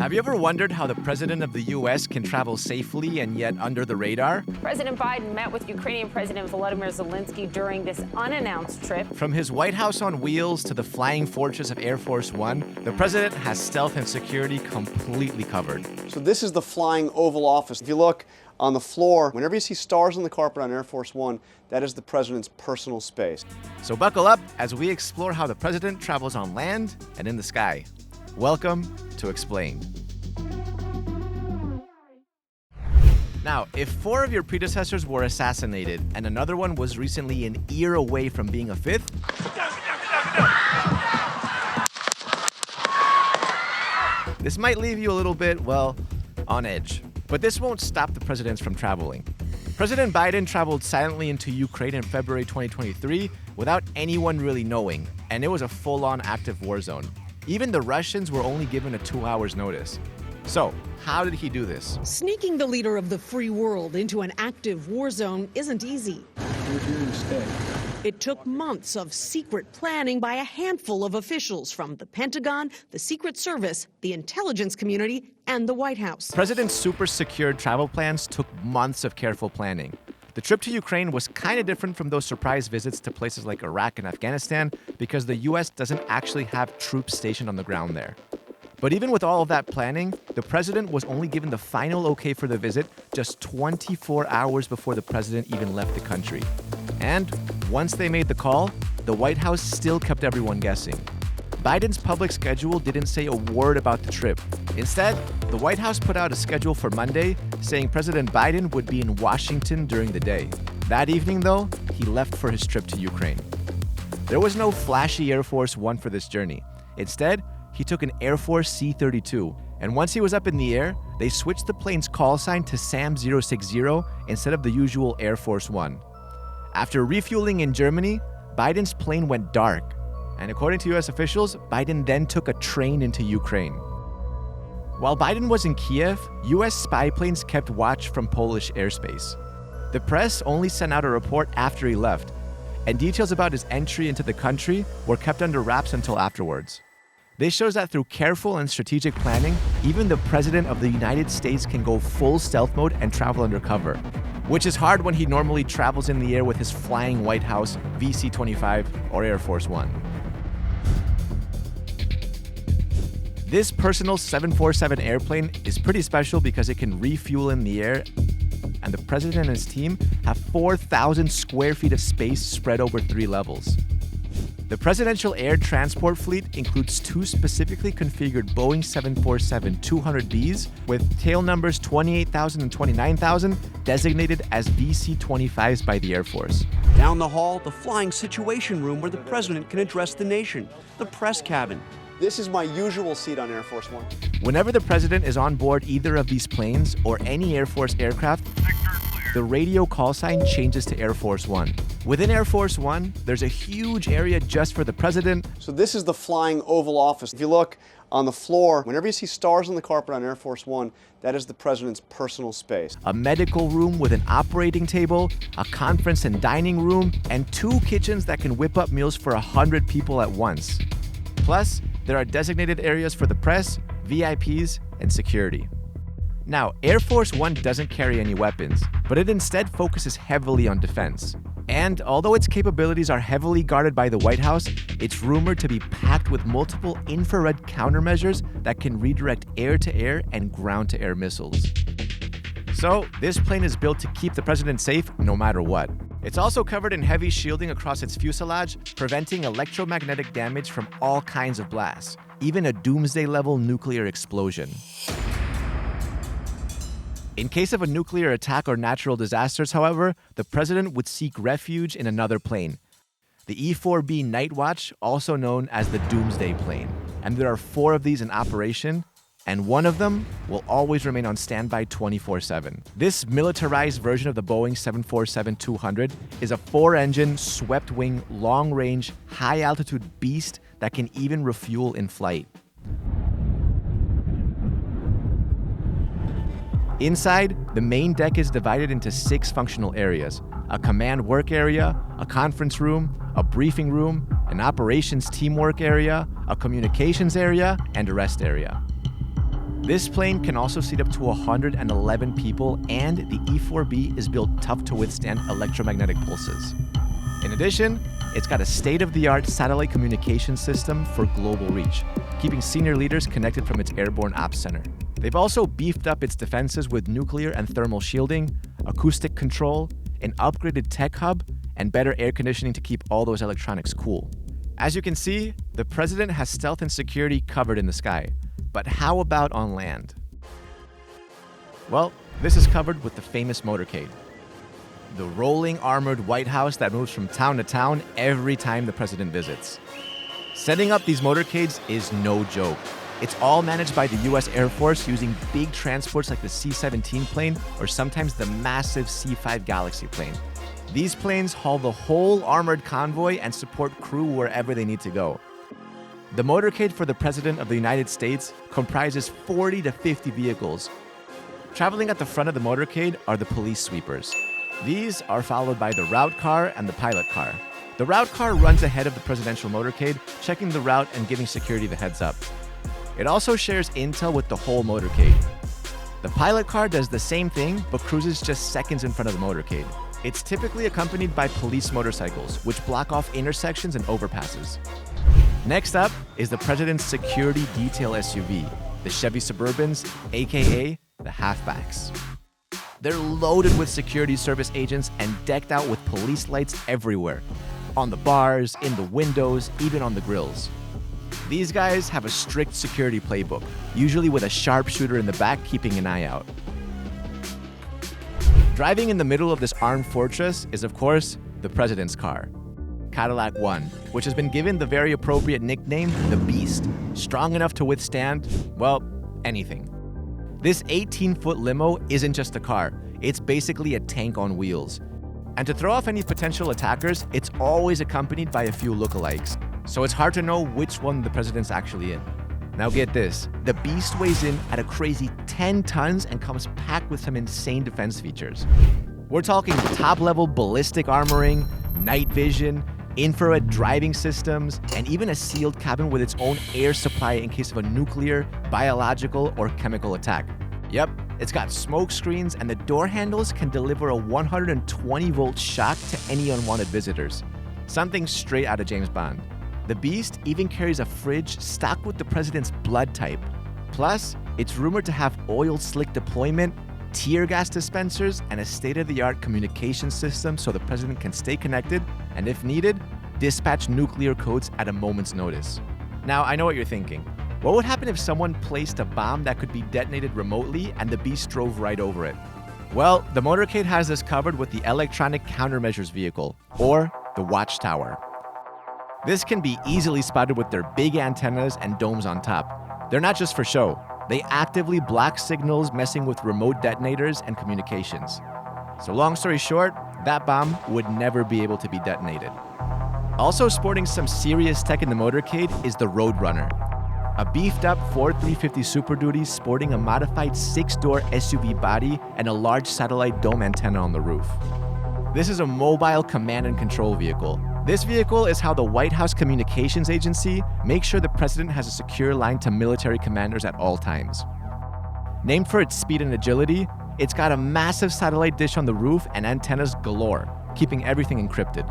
Have you ever wondered how the president of the U.S. can travel safely and yet under the radar? President Biden met with Ukrainian President Volodymyr Zelensky during this unannounced trip. From his White House on wheels to the flying fortress of Air Force One, the president has stealth and security completely covered. So this is the flying Oval Office. If you look on the floor, whenever you see stars on the carpet on Air Force One, that is the president's personal space. So buckle up as we explore how the president travels on land and in the sky. Welcome to Xplained. Now, if 4 of your predecessors were assassinated and another one was recently an ear away from being a 5th, this might leave you a little bit, well, on edge. But this won't stop the presidents from traveling. President Biden traveled silently into Ukraine in February 2023 without anyone really knowing, and it was a full-on active war zone. Even the Russians were only given a 2 hours notice. So, how did he do this? Sneaking the leader of the free world into an active war zone isn't easy. We're here to stay. It took months of secret planning by a handful of officials from the Pentagon, the Secret Service, the intelligence community, and the White House. The president's super secured travel plans took months of careful planning. The trip to Ukraine was kind of different from those surprise visits to places like Iraq and Afghanistan because the U.S. doesn't actually have troops stationed on the ground there. But even with all of that planning, the president was only given the final okay for the visit just 24 hours before the president even left the country. And once they made the call, the White House still kept everyone guessing. Biden's public schedule didn't say a word about the trip. Instead, the White House put out a schedule for Monday saying President Biden would be in Washington during the day. That evening, though, he left for his trip to Ukraine. There was no flashy Air Force One for this journey. Instead, he took an Air Force C-32, and once he was up in the air, they switched the plane's call sign to SAM 060 instead of the usual Air Force One. After refueling in Germany, Biden's plane went dark, and according to U.S. officials, Biden then took a train into Ukraine. While Biden was in Kiev, U.S. spy planes kept watch from Polish airspace. The press only sent out a report after he left, and details about his entry into the country were kept under wraps until afterwards. This shows that through careful and strategic planning, even the President of the United States can go full stealth mode and travel undercover, which is hard when he normally travels in the air with his flying White House VC-25 or Air Force One. This personal 747 airplane is pretty special because it can refuel in the air, and the president and his team have 4,000 square feet of space spread over 3 levels. The presidential air transport fleet includes 2 specifically configured Boeing 747-200Bs with tail numbers 28,000 and 29,000 designated as VC-25s by the Air Force. Down the hall, the flying situation room where the president can address the nation, the press cabin. This is my usual seat on Air Force One. Whenever the president is on board either of these planes or any Air Force aircraft, the radio call sign changes to Air Force One. Within Air Force One, there's a huge area just for the president. So this is the flying Oval Office. If you look on the floor, whenever you see stars on the carpet on Air Force One, that is the president's personal space. A medical room with an operating table, a conference and dining room, and 2 kitchens that can whip up meals for 100 people at once. Plus, there are designated areas for the press, VIPs, and security. Now, Air Force One doesn't carry any weapons, but it instead focuses heavily on defense. And although its capabilities are heavily guarded by the White House, it's rumored to be packed with multiple infrared countermeasures that can redirect air-to-air and ground-to-air missiles. So, this plane is built to keep the president safe no matter what. It's also covered in heavy shielding across its fuselage, preventing electromagnetic damage from all kinds of blasts, even a doomsday-level nuclear explosion. In case of a nuclear attack or natural disasters, however, the president would seek refuge in another plane, the E-4B Night Watch, also known as the Doomsday Plane. And there are 4 of these in operation, and one of them will always remain on standby 24/7. This militarized version of the Boeing 747-200 is a 4-engine, swept-wing, long-range, high-altitude beast that can even refuel in flight. Inside, the main deck is divided into 6 functional areas: a command work area, a conference room, a briefing room, an operations teamwork area, a communications area, and a rest area. This plane can also seat up to 111 people, and the E-4B is built tough to withstand electromagnetic pulses. In addition, it's got a state-of-the-art satellite communication system for global reach, keeping senior leaders connected from its airborne ops center. They've also beefed up its defenses with nuclear and thermal shielding, acoustic control, an upgraded tech hub, and better air conditioning to keep all those electronics cool. As you can see, the president has stealth and security covered in the sky. But how about on land? Well, this is covered with the famous motorcade. The rolling armored White House that moves from town to town every time the president visits. Setting up these motorcades is no joke. It's all managed by the US Air Force using big transports like the C-17 plane or sometimes the massive C-5 Galaxy plane. These planes haul the whole armored convoy and support crew wherever they need to go. The motorcade for the President of the United States comprises 40 to 50 vehicles. Traveling at the front of the motorcade are the police sweepers. These are followed by the route car and the pilot car. The route car runs ahead of the presidential motorcade, checking the route and giving security the heads up. It also shares intel with the whole motorcade. The pilot car does the same thing, but cruises just seconds in front of the motorcade. It's typically accompanied by police motorcycles, which block off intersections and overpasses. Next up is the president's security detail SUV, the Chevy Suburbans, aka the halfbacks. They're loaded with security service agents and decked out with police lights everywhere, on the bars, in the windows, even on the grills. These guys have a strict security playbook, usually with a sharpshooter in the back keeping an eye out. Driving in the middle of this armed fortress is, of course, the president's car, Cadillac One, which has been given the very appropriate nickname, the Beast, strong enough to withstand, well, anything. This 18-foot limo isn't just a car, it's basically a tank on wheels. And to throw off any potential attackers, it's always accompanied by a few lookalikes, so it's hard to know which one the president's actually in. Now get this, the Beast weighs in at a crazy 10 tons and comes packed with some insane defense features. We're talking top-level ballistic armoring, night vision, infrared driving systems, and even a sealed cabin with its own air supply in case of a nuclear, biological, or chemical attack. Yep, it's got smoke screens, and the door handles can deliver a 120-volt shock to any unwanted visitors. Something straight out of James Bond. The Beast even carries a fridge stocked with the president's blood type. Plus, it's rumored to have oil slick deployment, tear gas dispensers, and a state-of-the-art communication system so the president can stay connected and, if needed, dispatch nuclear codes at a moment's notice. Now, I know what you're thinking. What would happen if someone placed a bomb that could be detonated remotely and the Beast drove right over it? Well, the motorcade has this covered with the Electronic Countermeasures Vehicle, or the Watchtower. This can be easily spotted with their big antennas and domes on top. They're not just for show. They actively block signals messing with remote detonators and communications. So long story short, that bomb would never be able to be detonated. Also sporting some serious tech in the motorcade is the Roadrunner, a beefed-up Ford 350 Super Duty sporting a modified 6-door SUV body and a large satellite dome antenna on the roof. This is a mobile command and control vehicle. This vehicle is how the White House Communications Agency makes sure the president has a secure line to military commanders at all times. Named for its speed and agility, it's got a massive satellite dish on the roof and antennas galore, keeping everything encrypted.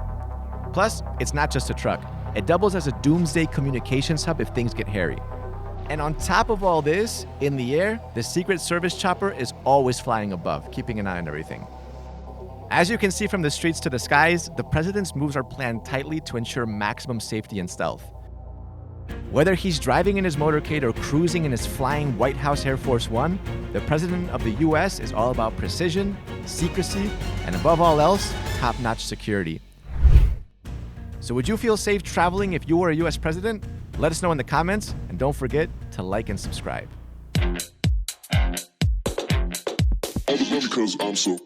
Plus, it's not just a truck. It doubles as a doomsday communications hub if things get hairy. And on top of all this, in the air, the Secret Service chopper is always flying above, keeping an eye on everything. As you can see from the streets to the skies, the president's moves are planned tightly to ensure maximum safety and stealth. Whether he's driving in his motorcade or cruising in his flying White House Air Force One, the president of the US is all about precision, secrecy, and above all else, top-notch security. So would you feel safe traveling if you were a US president? Let us know in the comments, and don't forget to like and subscribe. All because I'm so